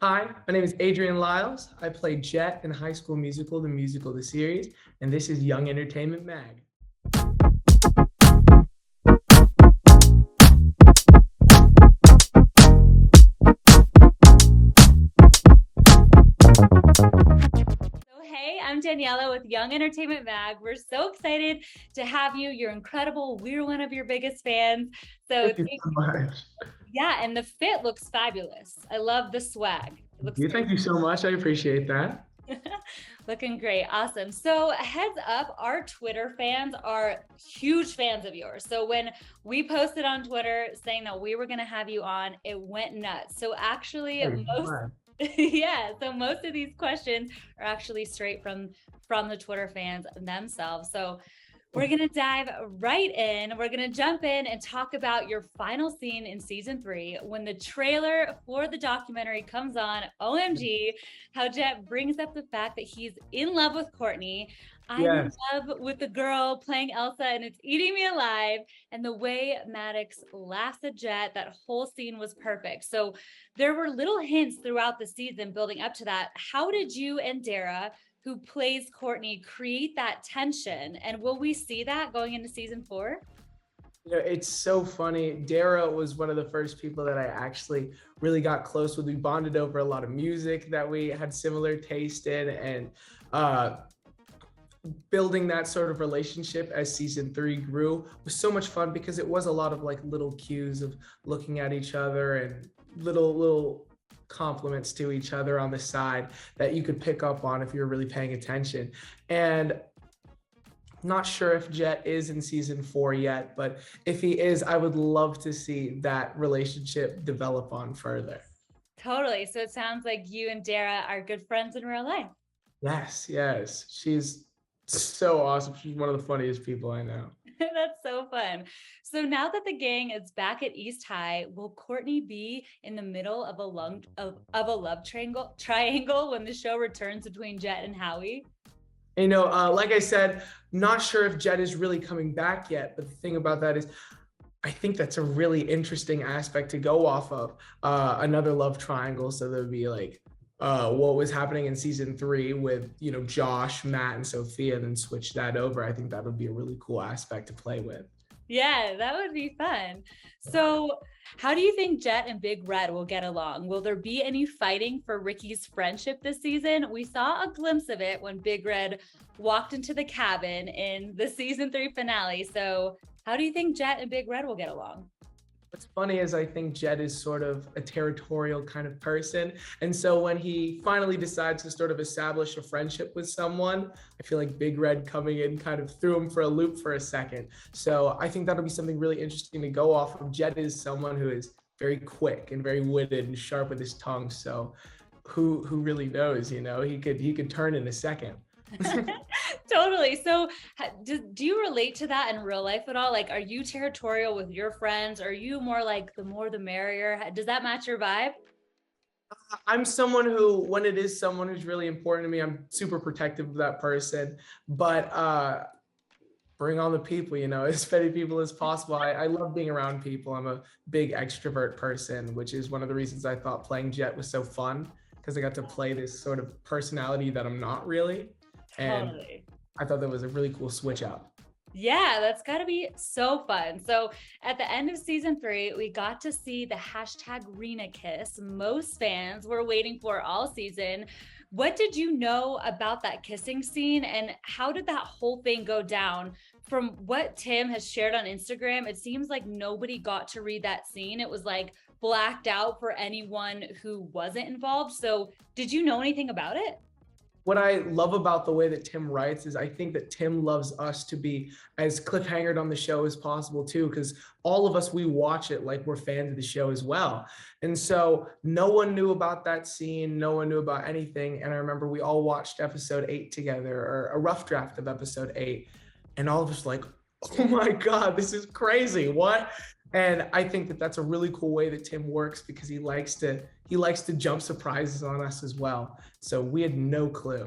Hi, my name is Adrian Lyles. I play Jet in High School Musical, the musical, the series, and this is Young Entertainment Mag. So, hey, I'm Daniela with Young Entertainment Mag. We're so excited to have you. You're incredible. We're one of your biggest fans. So, Thank you so much. yeah, and the fit looks fabulous. I love the swag. It looks great. Thank you so much. I appreciate that. Looking great. Awesome. So, heads up, our Twitter fans are huge fans of yours. So, when we posted on Twitter saying that we were going to have you on, it went nuts. So, actually, Very most much. yeah, so most of these questions are actually straight from the Twitter fans themselves. So we're going to dive right in. We're going to jump in and talk about your final scene in season 3 when the trailer for the documentary comes on. OMG, how Jet brings up the fact that he's in love with Courtney. I'm in Yes. love with the girl playing Elsa and it's eating me alive. And the way Maddox laughs at Jet, that whole scene was perfect. So there were little hints throughout the season building up to that. How did you and Dara, who plays Courtney, create that tension? And will we see that going into season 4? It's so funny. Dara was one of the first people that I actually really got close with. We bonded over a lot of music that we had similar taste in, and uh, building that sort of relationship as season 3 grew was so much fun because it was a lot of like little cues of looking at each other and little compliments to each other on the side that you could pick up on if you're really paying attention. And I'm not sure if Jet is in season 4 yet, but if he is, I would love to see that relationship develop on further. Totally. So it sounds like you and Dara are good friends in real life. Yes, yes. She's so awesome. She's one of the funniest people I know. That's so fun. So now that the gang is back at East High, will Courtney be in the middle of a love triangle when the show returns between Jet and Howie? Like I said, not sure if Jet is really coming back yet, but the thing about that is I think that's a really interesting aspect to go off of. Another love triangle. So there would be like what was happening in season 3 with, Josh, Matt, and Sophia, then switch that over. I think that would be a really cool aspect to play with. Yeah, that would be fun. So, how do you think Jet and Big Red will get along? Will there be any fighting for Ricky's friendship this season? We saw a glimpse of it when Big Red walked into the cabin in the season 3 finale. So, how do you think Jet and Big Red will get along? What's funny is I think Jet is sort of a territorial kind of person. And so when he finally decides to sort of establish a friendship with someone, I feel like Big Red coming in kind of threw him for a loop for a second. So I think that'll be something really interesting to go off of. Jet is someone who is very quick and very witted and sharp with his tongue. So who really knows, he could turn in a second. Totally. So, do you relate to that in real life at all? Like, are you territorial with your friends? Are you more like the more the merrier? Does that match your vibe? I'm someone who, when it is someone who's really important to me, I'm super protective of that person. But bring on the people, as many people as possible. I love being around people. I'm a big extrovert person, which is one of the reasons I thought playing Jet was so fun because I got to play this sort of personality that I'm not really. And Totally. I thought that was a really cool switch up. Yeah, that's got to be so fun. So at the end of season 3, we got to see the hashtag Rina kiss most fans were waiting for all season. What did you know about that kissing scene and how did that whole thing go down? From what Tim has shared on Instagram, it seems like nobody got to read that scene. It was like blacked out for anyone who wasn't involved. So did you know anything about it? What I love about the way that Tim writes is I think that Tim loves us to be as cliffhangered on the show as possible too, because all of us, we watch it like we're fans of the show as well. And so no one knew about that scene, no one knew about anything. And I remember we all watched episode 8 together, or a rough draft of episode 8, and all of us like, oh my God, this is crazy. What? And I think that that's a really cool way that Tim works because he likes to jump surprises on us as well. So we had no clue.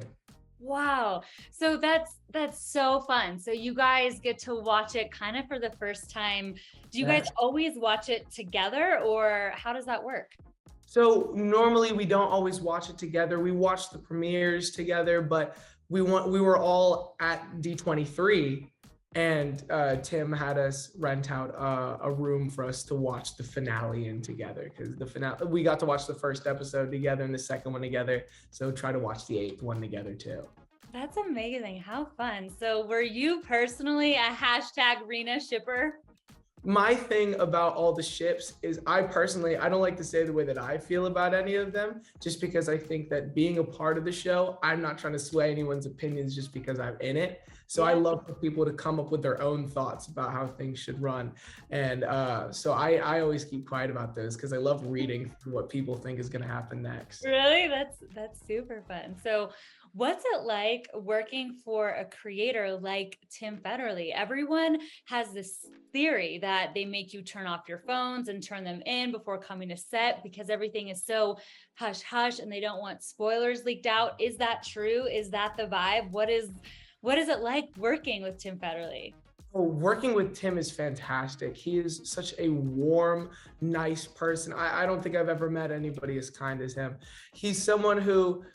Wow. So that's so fun. So you guys get to watch it kind of for the first time. Do you guys Yeah. always watch it together or how does that work? So normally we don't always watch it together. We watch the premieres together, but we were all at D23, and Tim had us rent out a room for us to watch the finale in together, because the finale, we got to watch the first episode together and the second one together. So try to watch the 8th one together too. That's amazing. How fun. So were you personally a hashtag Rina shipper? My thing about all the ships is I don't like to say the way that I feel about any of them, just because I think that being a part of the show, I'm not trying to sway anyone's opinions just because I'm in it. So I love for people to come up with their own thoughts about how things should run. And so I always keep quiet about those because I love reading what people think is going to happen next. Really? That's super fun. So what's it like working for a creator like Tim Federle? Everyone has this theory that they make you turn off your phones and turn them in before coming to set because everything is so hush hush and they don't want spoilers leaked out. Is that true? Is that the vibe? What is it like working with Tim Federle? Oh, working with Tim is fantastic. He is such a warm, nice person. I don't think I've ever met anybody as kind as him. He's someone who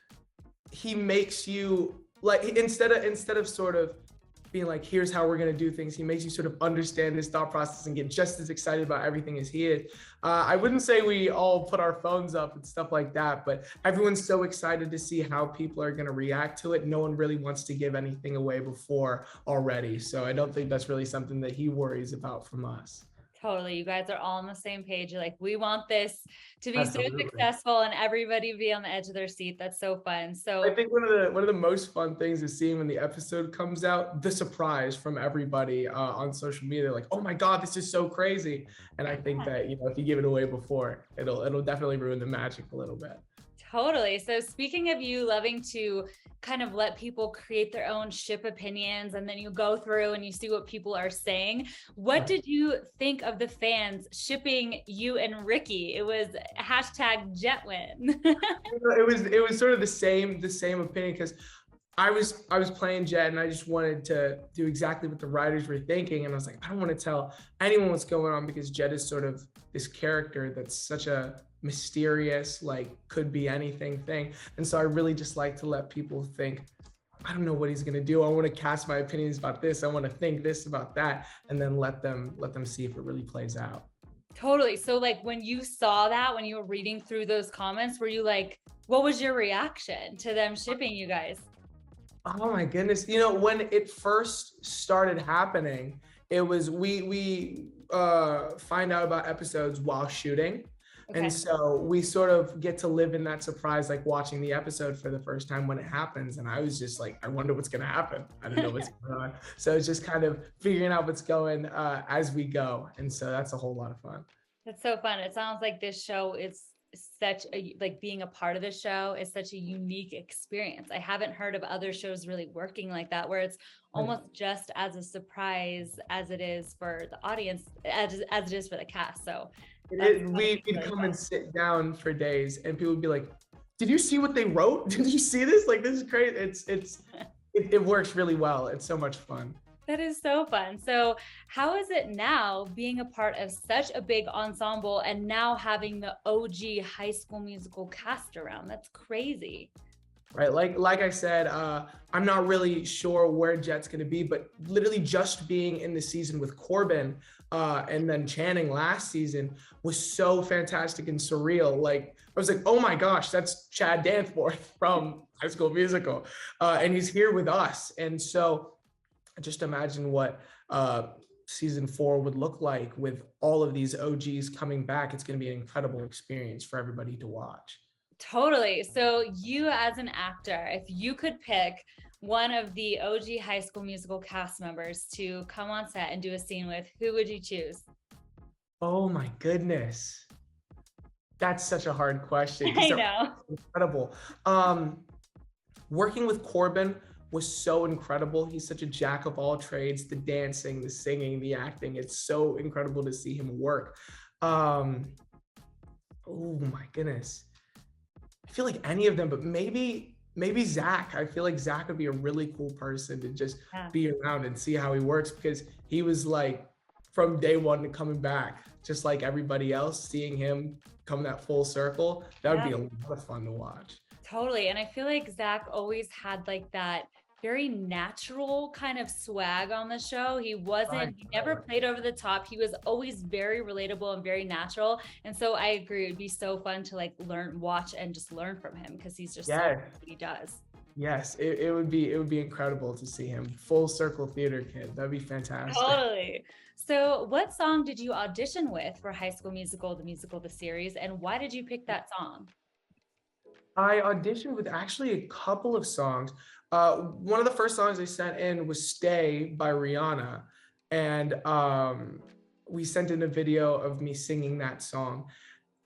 he makes you like, instead of sort of being like, here's how we're going to do things, he makes you sort of understand his thought process and get just as excited about everything as he is. I wouldn't say we all put our phones up and stuff like that, but everyone's so excited to see how people are going to react to it. No one really wants to give anything away before already. So I don't think that's really something that he worries about from us. Totally. You guys are all on the same page. You're like, we want this to be Absolutely. so successful and everybody be on the edge of their seat. That's so fun. So I think one of the most fun things is seeing when the episode comes out, the surprise from everybody on social media. They're like, oh my God, this is so crazy. And I think that, if you give it away before, it'll definitely ruin the magic a little bit. totally. So speaking of you loving to kind of let people create their own ship opinions and then you go through and you see what people are saying, what did you think of the fans shipping you and Ricky? It was hashtag Jetwen. It was sort of the same opinion, because I was playing Jet and I just wanted to do exactly what the writers were thinking. And I was like, I don't want to tell anyone what's going on, because Jet is sort of this character that's such a mysterious, like could be anything thing. And so I really just like to let people think, I don't know what he's going to do. I want to cast my opinions about this. I want to think this about that, and then let them see if it really plays out. Totally. So like when you saw that, when you were reading through those comments, were you like, what was your reaction to them shipping you guys? Oh my goodness. When it first started happening, it was, we find out about episodes while shooting. Okay. And so we sort of get to live in that surprise, like watching the episode for the first time when it happens. And I was just like, I wonder what's going to happen. I don't know what's going on. So it's just kind of figuring out what's going as we go. And so that's a whole lot of fun. That's so fun. It sounds like this show is such a, like being a part of the show is such a unique experience. I haven't heard of other shows really working like that, where it's almost just as a surprise as it is for the audience, as it is for the cast. So we'd come and sit down for days and people would be like, did you see what they wrote? Did you see this? Like, this is crazy. It works really well. It's so much fun. That is so fun. So how is it now being a part of such a big ensemble and now having the OG High School Musical cast around? That's crazy. Right. Like I said, I'm not really sure where Jet's going to be, but literally just being in the season with Corbin and then Channing last season was so fantastic and surreal. Like, I was like, oh my gosh, that's Chad Danforth from High School Musical. And he's here with us. And so just imagine what season 4 would look like with all of these OGs coming back. It's going to be an incredible experience for everybody to watch. Totally. So you as an actor, if you could pick one of the OG High School Musical cast members to come on set and do a scene with, who would you choose? Oh my goodness. That's such a hard question. I know. Incredible. Working with Corbin was so incredible. He's such a jack of all trades, the dancing, the singing, the acting. It's so incredible to see him work. Oh my goodness. I feel like any of them, but maybe Zach. I feel like Zach would be a really cool person to just be around and see how he works, because he was like from day one to coming back, just like everybody else, seeing him come that full circle, that would be a lot of fun to watch. Totally. And I feel like Zach always had like that very natural kind of swag on the show. He never played over the top. He was always very relatable and very natural. And so I agree. It'd be so fun to like watch and just learn from him because he's just so what he does. Yes, it would be incredible to see him. Full circle theater kid. That'd be fantastic. Totally. So what song did you audition with for High School Musical, the series, and why did you pick that song? I auditioned with actually a couple of songs. One of the first songs I sent in was Stay by Rihanna. And we sent in a video of me singing that song.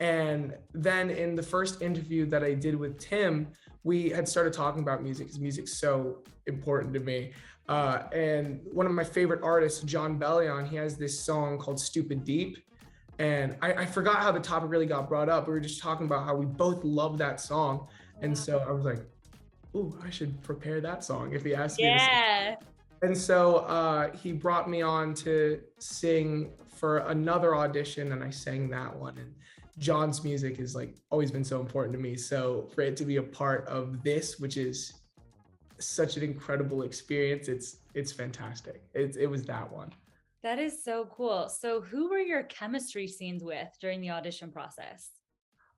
And then in the first interview that I did with Tim, we had started talking about music because music's so important to me. And one of my favorite artists, John Bellion, he has this song called Stupid Deep. And I forgot how the topic really got brought up. We were just talking about how we both love that song. And so I was like, ooh, I should prepare that song if he asked me to sing. And so he brought me on to sing for another audition, and I sang that one. And John's music has like always been so important to me. So for it to be a part of this, which is such an incredible experience, it's fantastic. It was that one. That is so cool. So who were your chemistry scenes with during the audition process?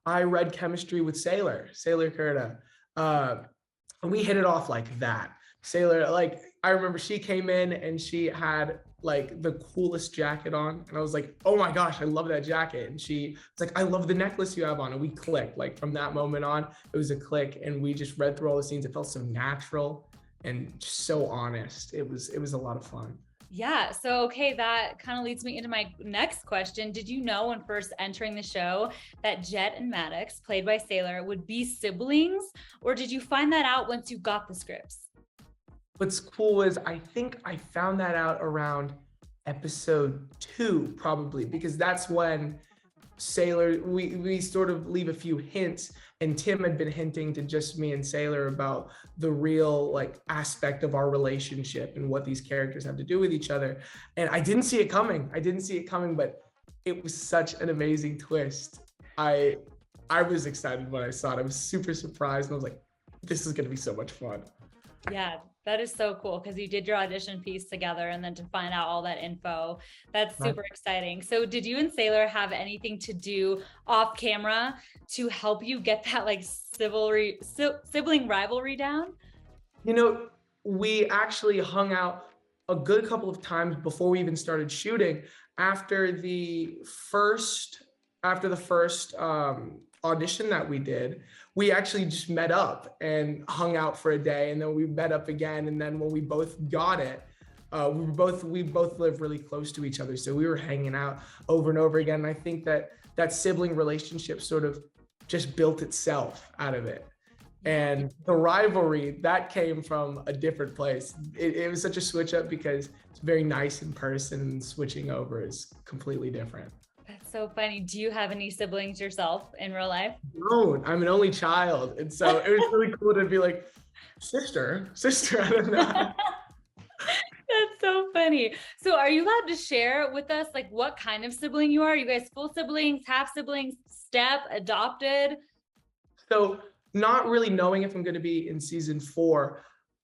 I read chemistry with Sailor Curta. And we hit it off like that. Sailor, like, I remember she came in and she had like the coolest jacket on. And I was like, oh my gosh, I love that jacket. And she was like, I love the necklace you have on. And we clicked. Like from that moment on, it was a click. And we just read through all the scenes. It felt so natural and just so honest. It was a lot of fun. Yeah. So, okay, that kind of leads me into my next question. Did you know when first entering the show that Jet and Maddox, played by Sailor, would be siblings? Or did you find that out once you got the scripts? What's cool is I think I found that out around episode 2, probably, because that's when Sailor, we sort of leave a few hints, and Tim had been hinting to just me and Sailor about the real like aspect of our relationship and what these characters have to do with each other. And I didn't see it coming. But it was such an amazing twist. I was excited when I saw it. I was super surprised, and I was like, this is going to be so much fun. Yeah, that is so cool because you did your audition piece together, and then to find out all that info, that's super exciting. So did you and Sailor have anything to do off camera to help you get that like sibling rivalry down? You know, we actually hung out a good couple of times before we even started shooting. After the first audition that we did, we actually just met up and hung out for a day, and then we met up again. And then when we both got it, we both live really close to each other, so we were hanging out over and over again. And I think that sibling relationship sort of just built itself out of it. And the rivalry that came from a different place. It was such a switch up because it's very nice in person, and switching over is completely different. That's so funny. Do you have any siblings yourself in real life? No, I'm an only child. And so it was really cool to be like, sister, I don't know. That's so funny. So are you allowed to share with us like what kind of sibling you are? You guys full siblings, half siblings, step, adopted? So not really knowing if I'm going to be in season 4,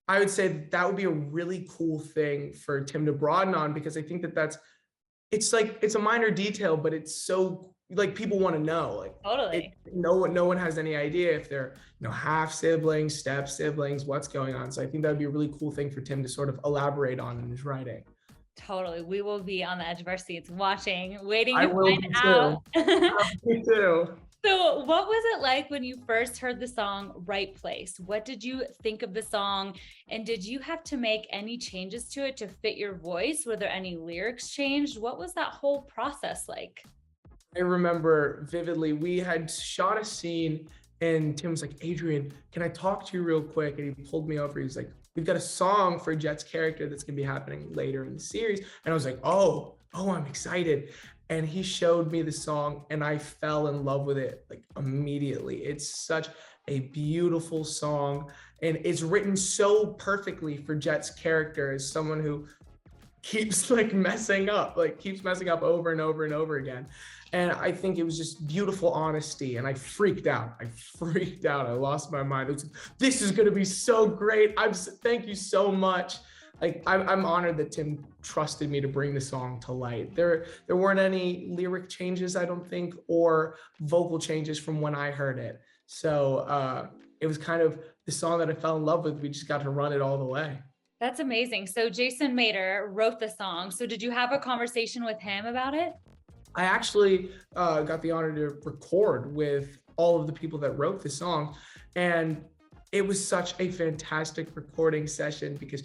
I would say that would be a really cool thing for Tim to broaden on, because I think it's a minor detail, but it's so like people want to know. Like totally. No one has any idea if they're half siblings, step siblings, what's going on. So I think that would be a really cool thing for Tim to sort of elaborate on in his writing. Totally. We will be on the edge of our seats watching, waiting to find out. Me too. So what was it like when you first heard the song Right Place? What did you think of the song? And did you have to make any changes to it to fit your voice? Were there any lyrics changed? What was that whole process like? I remember vividly, we had shot a scene and Tim was like, Adrian, can I talk to you real quick? And he pulled me over. He was like, we've got a song for Jet's character that's going to be happening later in the series. And I was like, oh, I'm excited. And he showed me the song and I fell in love with it like immediately. It's such a beautiful song, and it's written so perfectly for Jet's character as someone who keeps like messing up, over and over and over again. And I think it was just beautiful honesty. And I freaked out. I lost my mind. It was, this is going to be so great. Thank you so much. Like, I'm honored that Tim trusted me to bring the song to light. There weren't any lyric changes, I don't think, or vocal changes from when I heard it. So it was kind of the song that I fell in love with. We just got to run it all the way. That's amazing. So Jason Mater wrote the song. So did you have a conversation with him about it? I actually got the honor to record with all of the people that wrote the song. And it was such a fantastic recording session because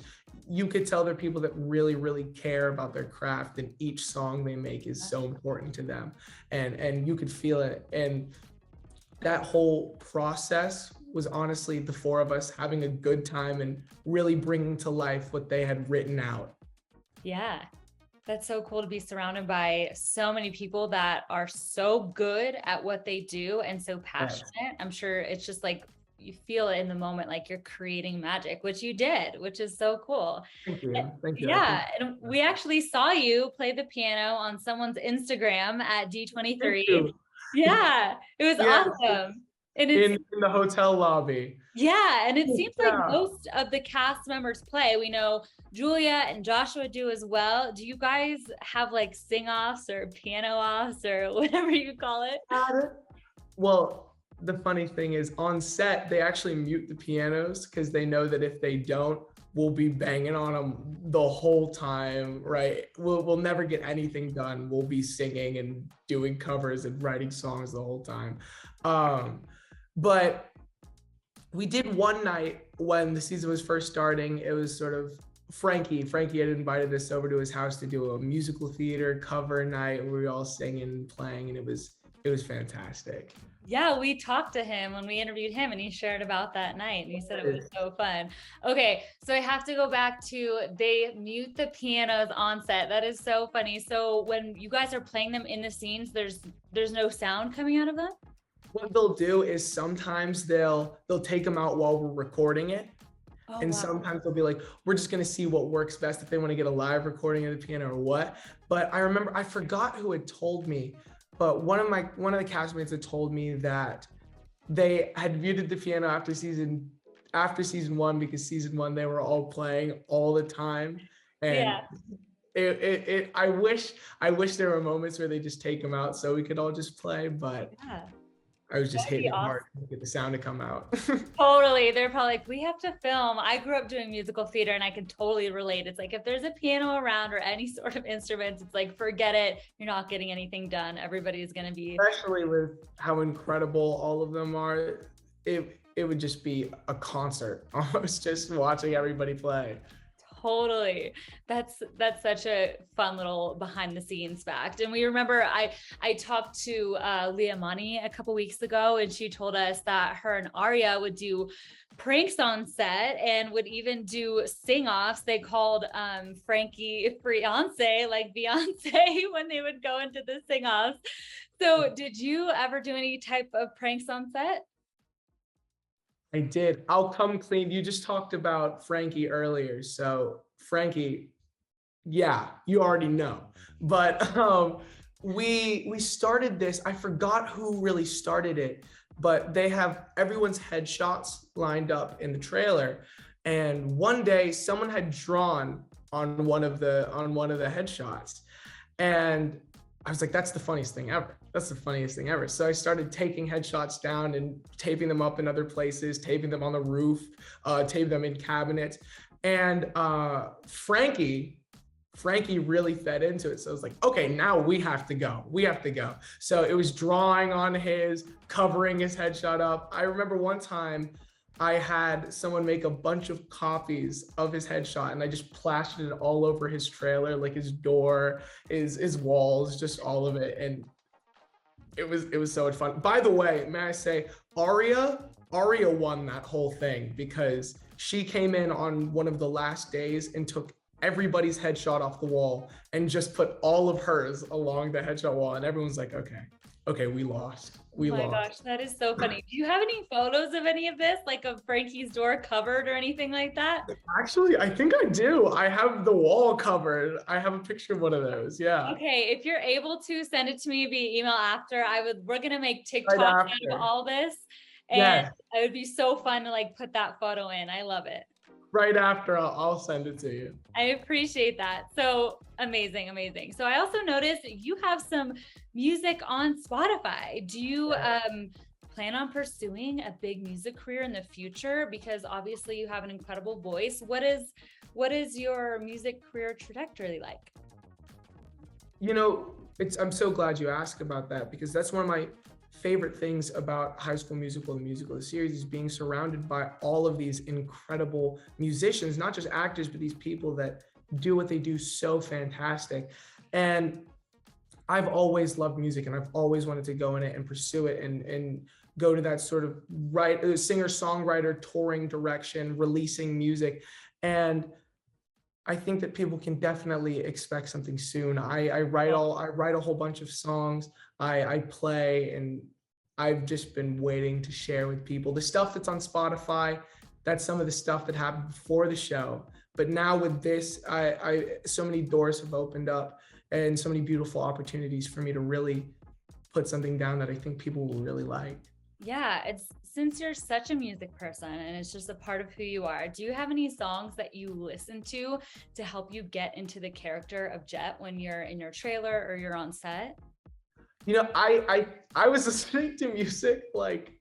you could tell they're people that really, really care about their craft, and each song they make is so important to them. And you could feel it. And that whole process was honestly the four of us having a good time and really bringing to life what they had written out. Yeah. That's so cool to be surrounded by so many people that are so good at what they do and so passionate. Yes. I'm sure it's just like, you feel it in the moment, like you're creating magic, which you did, which is so cool. Thank you. Thank you. Yeah. And we actually saw you play the piano on someone's Instagram at D23. Yeah. It was awesome. And it's in the hotel lobby. Yeah. And it seems like most of the cast members play. We know Julia and Joshua do as well. Do you guys have like sing-offs or piano offs or whatever you call it? Well, the funny thing is on set, they actually mute the pianos because they know that if they don't, we'll be banging on them the whole time, right? We'll never get anything done. We'll be singing and doing covers and writing songs the whole time. But we did one night when the season was first starting. It was sort of Frankie had invited us over to his house to do a musical theater cover night where we were all singing and playing, and it was fantastic. Yeah, we talked to him when we interviewed him, and he shared about that night, and he said it was so fun. Okay, so I have to go back to, they mute the pianos on set. That is so funny. So when you guys are playing them in the scenes, there's no sound coming out of them? What they'll do is sometimes they'll take them out while we're recording it. Oh, and wow. Sometimes they'll be like, we're just going to see what works best, if they want to get a live recording of the piano or what. But I remember, I forgot who had told me, but one of the castmates had told me that they had muted the piano after season one, because season one they were all playing all the time. And yeah. I wish there were moments where they just take them out so we could all just play, but yeah. I was just hitting it hard to get the sound to come out. Totally. They're probably like, we have to film. I grew up doing musical theater, and I can totally relate. It's like, if there's a piano around or any sort of instruments, it's like, forget it. You're not getting anything done. Everybody's going to be. Especially with how incredible all of them are. It would just be a concert, almost, just watching everybody play. Totally. That's such a fun little behind the scenes fact. And we remember I talked to Leah Money a couple weeks ago, and she told us that her and Aria would do pranks on set and would even do sing-offs. They called Frankie Fiance, like Beyonce, when they would go into the sing-offs. So did you ever do any type of pranks on set? I did. I'll come clean. You just talked about Frankie earlier. So Frankie, yeah, you already know. But we started this. I forgot who really started it, but they have everyone's headshots lined up in the trailer. And one day someone had drawn on one of the headshots. And I was like, that's the funniest thing ever. That's the funniest thing ever. So I started taking headshots down and taping them up in other places, taping them on the roof, taping them in cabinets. And Frankie really fed into it. So I was like, okay, now we have to go. So it was drawing on his, covering his headshot up. I remember one time I had someone make a bunch of copies of his headshot, and I just plastered it all over his trailer, like his door, his walls, just all of it. And it was so much fun. By the way, may I say, Aria won that whole thing because she came in on one of the last days and took everybody's headshot off the wall and just put all of hers along the headshot wall. And everyone's like, okay, we lost. we My lost. gosh, that is so funny. Do you have any photos of any of this, like of Frankie's door covered or anything like that? Actually, I think I do. I have the wall covered. I have a picture of one of those. Yeah. Okay, if you're able to send it to me via email after, we're gonna make TikToks Right out of after. all this. And Yes. it would be so fun to like put that photo in. I love it. Right after, I'll send it to you. I appreciate that. So amazing, amazing. So I also noticed you have some music on Spotify. Do you plan on pursuing a big music career in the future? Because obviously you have an incredible voice. What is your music career trajectory like? You know, I'm so glad you asked about that because that's one of my favorite things about High School Musical, the musical, the series, is being surrounded by all of these incredible musicians, not just actors, but these people that do what they do so fantastic. And I've always loved music and I've always wanted to go in it and pursue it and go to that sort of singer-songwriter touring direction, releasing music. And I think that people can definitely expect something soon. I write a whole bunch of songs. I play, and I've just been waiting to share with people the stuff that's on Spotify. That's some of the stuff that happened before the show. But now with this, I so many doors have opened up and so many beautiful opportunities for me to really put something down that I think people will really like. Yeah, it's since you're such a music person and it's just a part of who you are, do you have any songs that you listen to help you get into the character of Jet when you're in your trailer or you're on set? You know, I was listening to music like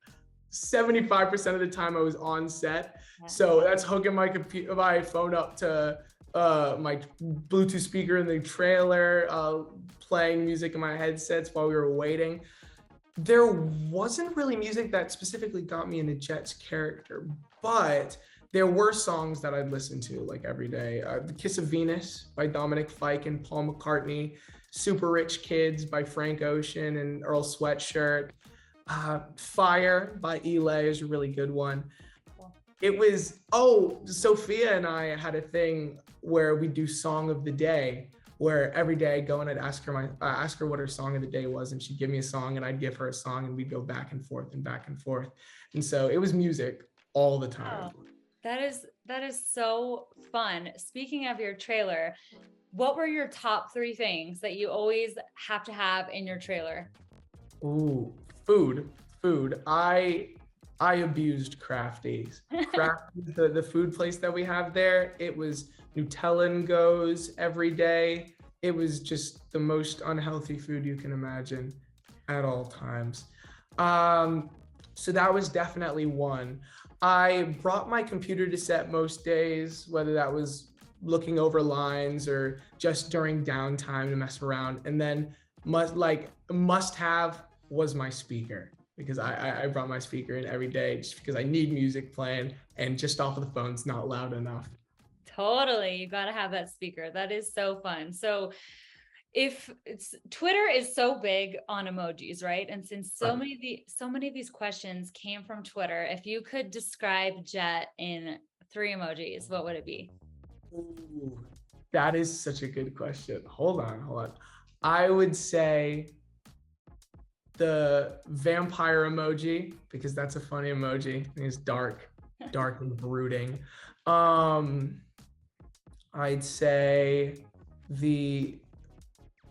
75% of the time I was on set. So that's hooking my phone up to my Bluetooth speaker in the trailer, playing music in my headsets while we were waiting. There wasn't really music that specifically got me into Jet's character, but there were songs that I'd listen to like every day. The Kiss of Venus by Dominic Fike and Paul McCartney, Super Rich Kids by Frank Ocean and Earl Sweatshirt, Fire by Elay is a really good one. It was, Sophia and I had a thing where we do song of the day, where every day I'd go and I'd ask her what her song of the day was, and she'd give me a song and I'd give her a song, and we'd go back and forth and back and forth. And so it was music all the time. Oh, that is so fun. Speaking of your trailer, what were your top 3 things that you always have to have in your trailer? Ooh, food. I abused Crafties. Crafties, the food place that we have there, it was Nutella and goes every day. It was just the most unhealthy food you can imagine at all times. So that was definitely one. I brought my computer to set most days, whether that was looking over lines or just during downtime to mess around. And then must have was my speaker, because I brought my speaker in every day just because I need music playing, and just off of the phone's not loud enough. Totally. You got to have that speaker. That is so fun. So Twitter is so big on emojis, right? And since so many of these questions came from Twitter, if you could describe Jet in 3 emojis, what would it be? Ooh, that is such a good question. Hold on. I would say the vampire emoji, because that's a funny emoji. It's dark and brooding. I'd say the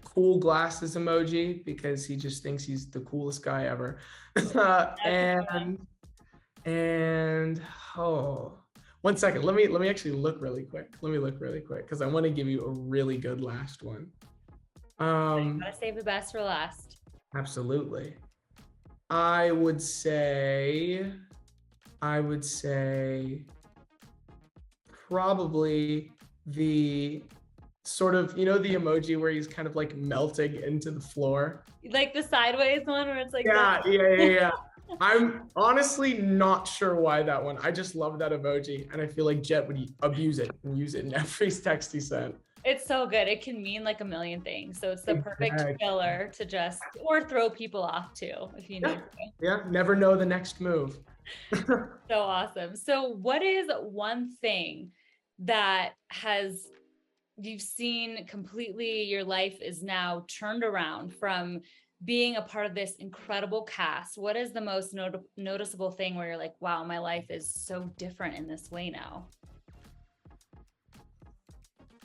cool glasses emoji, because he just thinks he's the coolest guy ever. One second. Let me actually look really quick. Because I want to give you a really good last one. Gotta save the best for last. Absolutely. I would say probably the sort of, the emoji where he's kind of like melting into the floor. Like the sideways one where it's like Yeah. I'm honestly not sure why that one. I just love that emoji, and I feel like Jet would abuse it and use it in every text he sent. It's so good. It can mean like a million things. So it's the perfect filler to just, or throw people off too, if you need to. Yeah, never know the next move. So awesome. So what is one thing that you've seen completely, your life is now turned around from being a part of this incredible cast, what is the most noticeable thing where you're like, wow, my life is so different in this way now?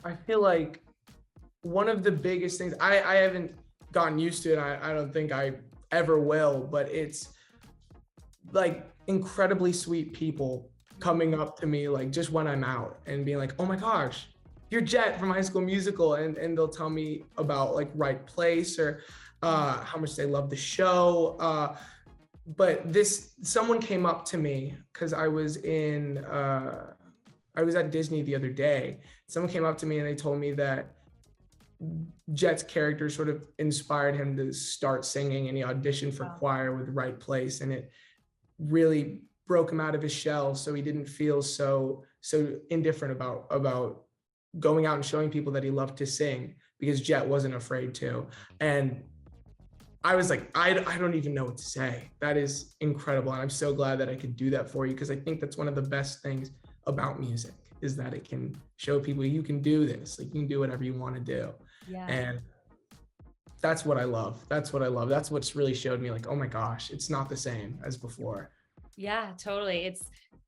I feel like one of the biggest things, I haven't gotten used to it. I don't think I ever will, but it's like incredibly sweet people coming up to me, like just when I'm out and being like, oh my gosh, you're Jet from High School Musical. And they'll tell me about like Right Place or how much they love the show. But someone came up to me because I was at Disney the other day. Someone came up to me and they told me that Jet's character sort of inspired him to start singing, and he auditioned for choir with Right Place, and it really broke him out of his shell, so he didn't feel so indifferent about going out and showing people that he loved to sing, because Jet wasn't afraid to. And I was like, I don't even know what to say. That is incredible, and I'm so glad that I could do that for you, because I think that's one of the best things about music, is that it can show people you can do this, like you can do whatever you want to do. Yeah. And that's what I love. That's what's really showed me, like, oh my gosh, it's not the same as before. Yeah, totally.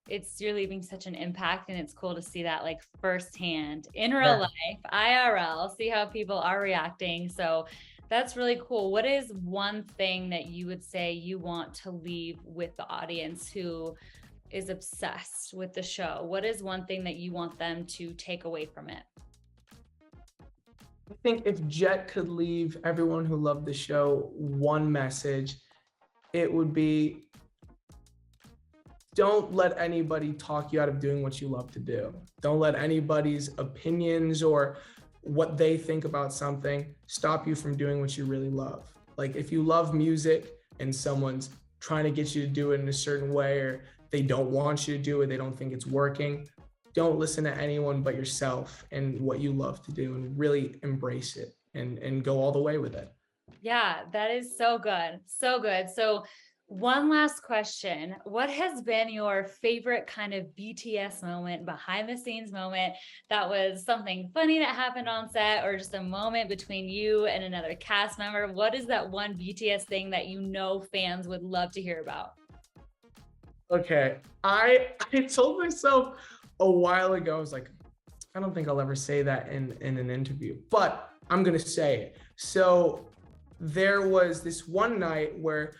It's you're leaving such an impact, and it's cool to see that like firsthand in real life, IRL, see how people are reacting. So that's really cool. What is one thing that you would say you want to leave with the audience who is obsessed with the show? What is one thing that you want them to take away from it? I think if Jet could leave everyone who loved the show one message, it would be, don't let anybody talk you out of doing what you love to do. Don't let anybody's opinions or what they think about something stop you from doing what you really love. Like if you love music and someone's trying to get you to do it in a certain way, or they don't want you to do it, they don't think it's working, don't listen to anyone but yourself and what you love to do, and really embrace it and go all the way with it. Yeah, that is so good. So good. So one last question. What has been your favorite kind of BTS moment, behind the scenes moment, that was something funny that happened on set, or just a moment between you and another cast member? What is that one BTS thing that you know fans would love to hear about? Okay, I told myself a while ago, I was like, I don't think I'll ever say that in an interview, but I'm gonna say it. So there was this one night where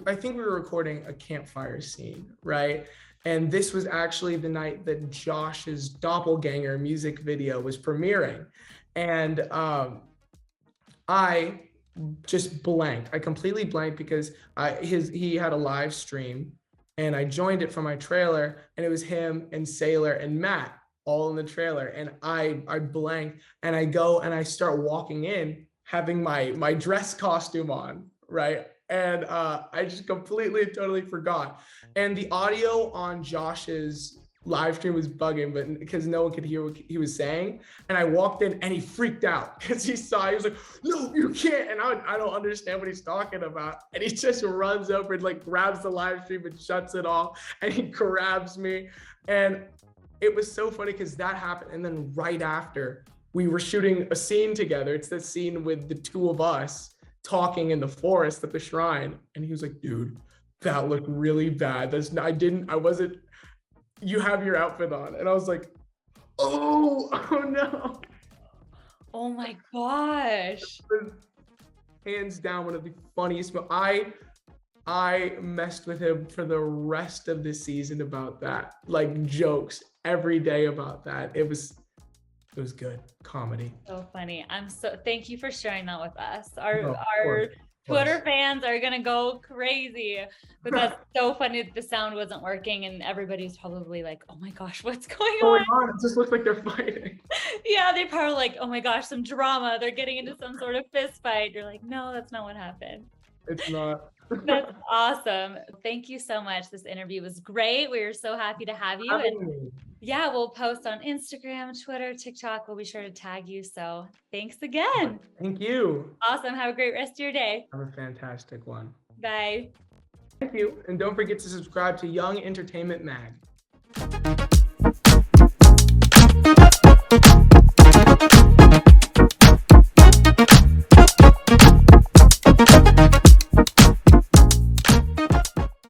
I think we were recording a campfire scene, right? And this was actually the night that Josh's Doppelganger music video was premiering. And I just blanked. I completely blanked because he had a live stream, and I joined it from my trailer, and it was him and Sailor and Matt all in the trailer. And I blanked, and I go and I start walking in having my dress costume on, right? And I just completely and totally forgot. And the audio on Josh's live stream was bugging, but because no one could hear what he was saying. And I walked in and he freaked out because he was like, no, you can't. And I don't understand what he's talking about. And he just runs over and like grabs the live stream and shuts it off. And he grabs me. And it was so funny because that happened. And then right after, we were shooting a scene together. It's the scene with the two of us talking in the forest at the shrine. And he was like, dude, that looked really bad. I wasn't, you have your outfit on. And I was like, oh no. Oh my gosh. Hands down, one of the funniest. I messed with him for the rest of the season about that. Like jokes every day about that. It was good comedy. So funny. Thank you for sharing that with us. Our Twitter fans are gonna go crazy, but that's so funny that the sound wasn't working, and everybody's probably like, oh my gosh, what's going on? It just looks like they're fighting. Yeah, they probably like, oh my gosh, some drama. They're getting into some sort of fist fight. You're like, no, that's not what happened. It's not. That's awesome. Thank you so much. This interview was great. We were so happy to have you. And yeah, we'll post on Instagram, Twitter, TikTok. We'll be sure to tag you. So thanks again. Thank you. Awesome. Have a great rest of your day. Have a fantastic one. Bye. Thank you. And don't forget to subscribe to Young Entertainment Mag.